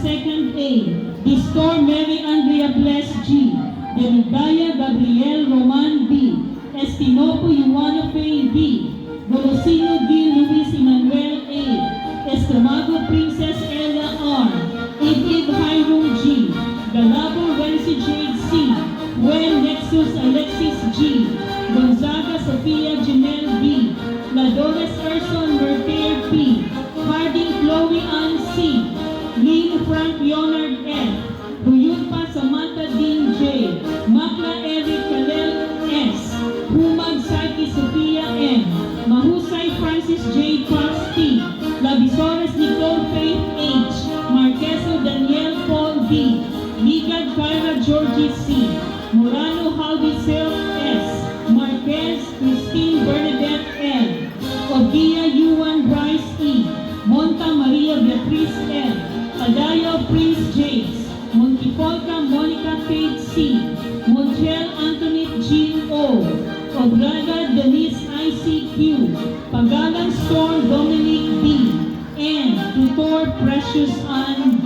2nd A. Distor Mary Andrea Bless G. Deligaya Gabriel Roman B. Estinopo Yuano Faye B. Golosino D. Luis Emmanuel A. Estramago Princess Ella R. Ibib Hiram G. Galabo Renzi Jade C. Gwen Nexus Alexis G. Gonzaga Sofia Janelle B. Ladores Erson Mercader P. Harding Chloe Ann C. Lynn Frank Leonard F. Huyunpa Samantha Dean J. Makla Eric Kalel S. Humag Saiki Sofia M. Mahusay Francis J. Fox T. Labisores Nicole Faith H. Marqueso Daniel Paul D. Ligad Kyra Georgie C. Morano Halbisel S. Marquez Christine Bernadette L. Ogia Yuan Bryce E. Monta Maria Beatriz L. Adayo Prince James. Montipolca Monica Kate C. Montiel Antoinette Jean O. Obraga Denise ICQ. Pagalan Storm Dominic B. And Tutor Precious Ann